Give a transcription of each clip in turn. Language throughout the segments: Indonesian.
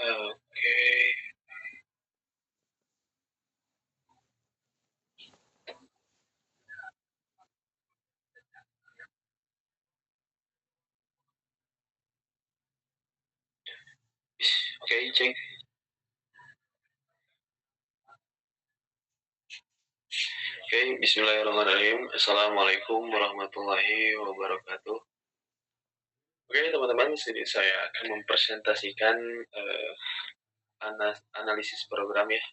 Oke, oke, cek. Oke, bismillahirrahmanirrahim. Assalamualaikum warahmatullahi wabarakatuh. Oke, teman-teman, sini saya akan mempresentasikan eh, analisis program ya,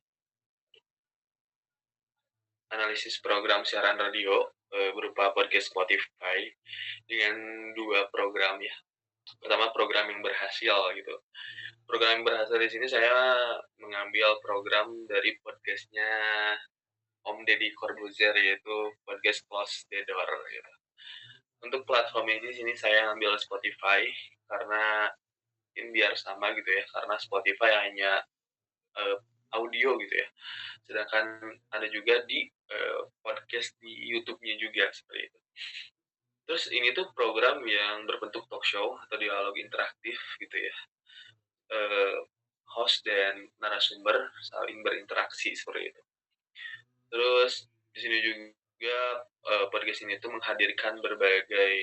analisis program siaran radio berupa podcast Spotify dengan dua program ya. Pertama program yang berhasil gitu. Program yang berhasil di sini saya mengambil program dari podcastnya Om Deddy Corbuzier, yaitu podcast Close the Door gitu. Untuk platformnya di sini saya ambil Spotify karena ini biar sama gitu ya, karena Spotify hanya uh, audio gitu ya, sedangkan ada juga di podcast di YouTube-nya juga seperti itu. Terus ini tuh program yang berbentuk talk show atau dialog interaktif gitu ya. Uh, Host dan narasumber saling berinteraksi seperti itu. Terus di sini juga podcast ini tuh menghadirkan berbagai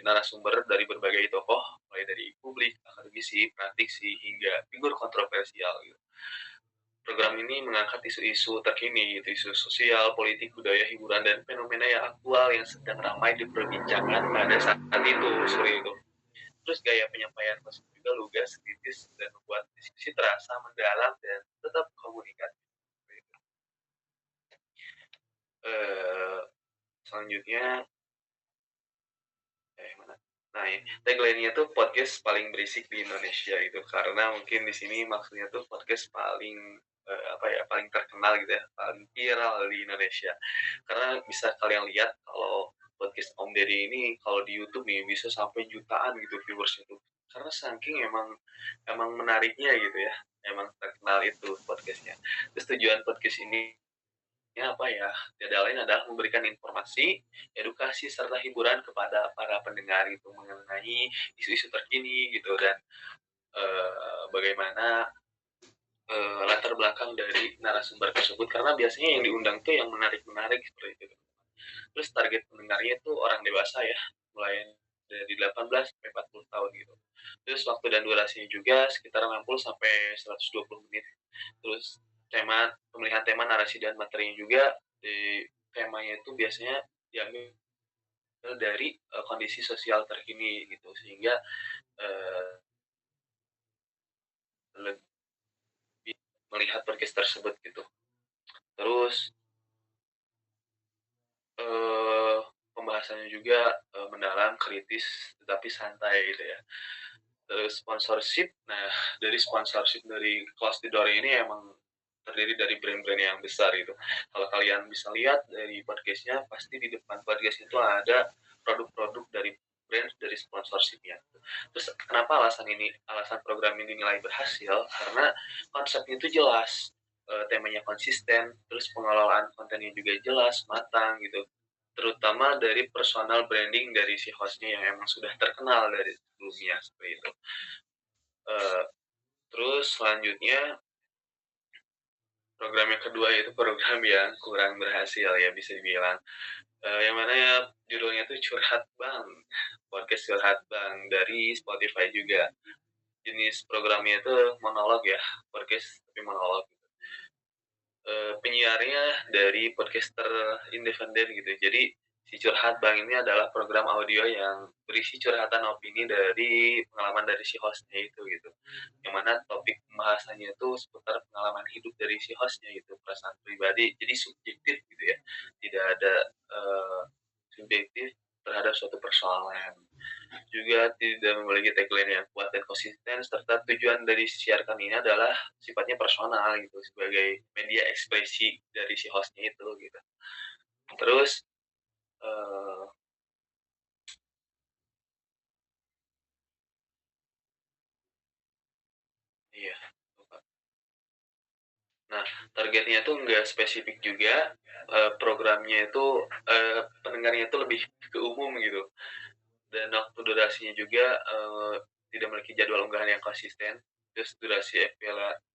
narasumber dari berbagai tokoh, mulai dari publik, akademisi, praktisi, hingga figur kontroversial gitu. Program ini mengangkat isu-isu terkini, isu sosial, politik, budaya, hiburan, dan fenomena yang aktual yang sedang ramai diperbincangkan pada saat itu, sore itu. Terus gaya penyampaian masih juga lugas, kritis, dan membuat diskusi terasa mendalam dan tetap komunikatif. Eh, Selanjutnya, mana? Nah, tagline-nya tuh podcast paling berisik di Indonesia itu, karena mungkin di sini maksudnya tuh podcast paling paling terkenal gitu ya, paling viral di Indonesia. Karena bisa kalian lihat kalau podcast Om Deddy ini kalau di YouTube nih bisa sampai jutaan gitu viewersnya tuh. Karena saking emang menariknya gitu ya, emang terkenal itu podcastnya. Terus tujuan podcast ini ya apa ya, tidak lain adalah memberikan informasi, edukasi serta hiburan kepada para pendengar itu mengenai isu-isu terkini gitu, dan bagaimana latar belakang dari narasumber tersebut, karena biasanya yang diundang tuh yang menarik-menarik seperti itu. Terus target pendengarnya itu orang dewasa ya, mulai dari 18 sampai 40 tahun gitu. Terus waktu dan durasinya juga sekitar 60 sampai 120 menit. Terus pemilihan tema, narasi, dan materinya juga di temanya itu biasanya diambil dari kondisi sosial terkini gitu, sehingga uh, lebih melihat podcast tersebut gitu. Terus uh, pembahasannya juga mendalam, kritis, tetapi santai gitu ya. Terus sponsorship, nah dari sponsorship dari Close the Door ini emang terdiri dari brand-brand yang besar gitu. Kalau kalian bisa lihat dari podcastnya, pasti di depan podcast itu ada produk-produk dari brand dari sponsorshipnya. Terus kenapa alasan program ini nilai berhasil? Karena konsepnya itu jelas, temanya konsisten, terus pengelolaan kontennya juga jelas, matang gitu. Terutama dari personal branding dari si hostnya yang emang sudah terkenal dari sebelumnya seperti itu. Uh, Terus selanjutnya program yang kedua itu program yang kurang berhasil ya, bisa dibilang. Yang mana ya judulnya tuh Curhat Bang, podcast Curhat Bang dari Spotify juga. Jenis programnya itu monolog ya, podcast tapi monolog. Penyiarnya dari podcaster independen gitu. Jadi si Curhat Bang ini adalah program audio yang berisi curhatan opini dari pengalaman dari si hostnya itu gitu. Yang mana topik pembahasannya itu seputar pengalaman hidup dari si hostnya gitu, perasaan pribadi. Jadi subjektif gitu ya. Tidak ada subjektif terhadap suatu persoalan. Juga tidak memiliki tagline yang kuat dan konsisten, serta tujuan dari siarkan ini adalah sifatnya personal gitu, sebagai media ekspresi dari si hostnya itu gitu. Terus uh, iya, nah targetnya tuh nggak spesifik juga, programnya itu pendengarnya itu lebih ke umum gitu, dan waktu durasinya juga tidak memiliki jadwal unggahan yang konsisten, terus durasi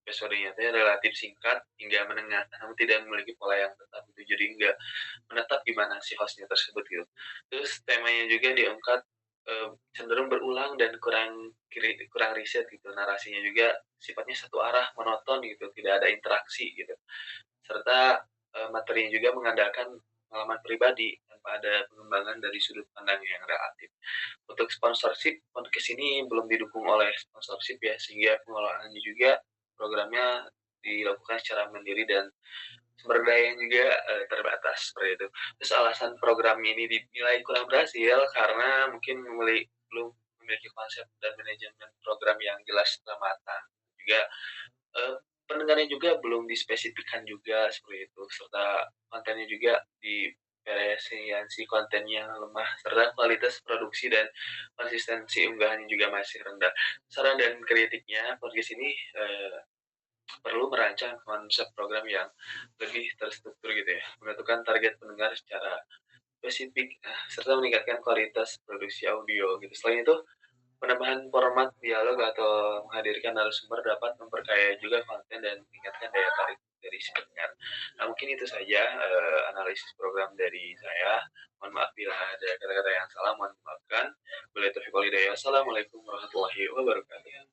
episodenya teh relatif singkat hingga menengah, namun tidak memiliki pola yang tetap gitu. Jadi nggak menetap gimana si hostnya tersebut gitu. Terus temanya juga diangkat cenderung berulang dan kurang riset gitu. Narasinya juga sifatnya satu arah, monoton gitu, tidak ada interaksi gitu. Serta materinya juga mengandalkan pengalaman pribadi tanpa ada pengembangan dari sudut pandang yang relatif. Untuk sponsorship, podcast ini belum didukung oleh sponsorship ya, sehingga pengelolaannya juga programnya dilakukan secara mandiri dan sumber dayanya juga terbatas seperti itu. Terus alasan program ini dinilai kurang berhasil karena mungkin belum memiliki konsep dan manajemen program yang jelas dan matang. Juga pendengarnya juga belum dispesifikkan juga seperti itu, serta kontennya juga di variasi kontennya lemah, serta kualitas produksi dan konsistensi unggahannya juga masih rendah. Saran dan kritiknya, podcast ini perlu merancang konsep program yang lebih terstruktur gitu ya, menentukan target pendengar secara spesifik, serta meningkatkan kualitas produksi audio gitu. Selain itu, penambahan format dialog atau menghadirkan narasumber dapat memperkaya juga konten dan meningkatkan daya tarik dari si pendengar. Nah, mungkin itu saja analisis program dari saya. Mohon maaf bila ada kata-kata yang salah, mohon dimaafkan. Wabillahi taufiq wal hidayah. Assalamualaikum warahmatullahi wabarakatuh.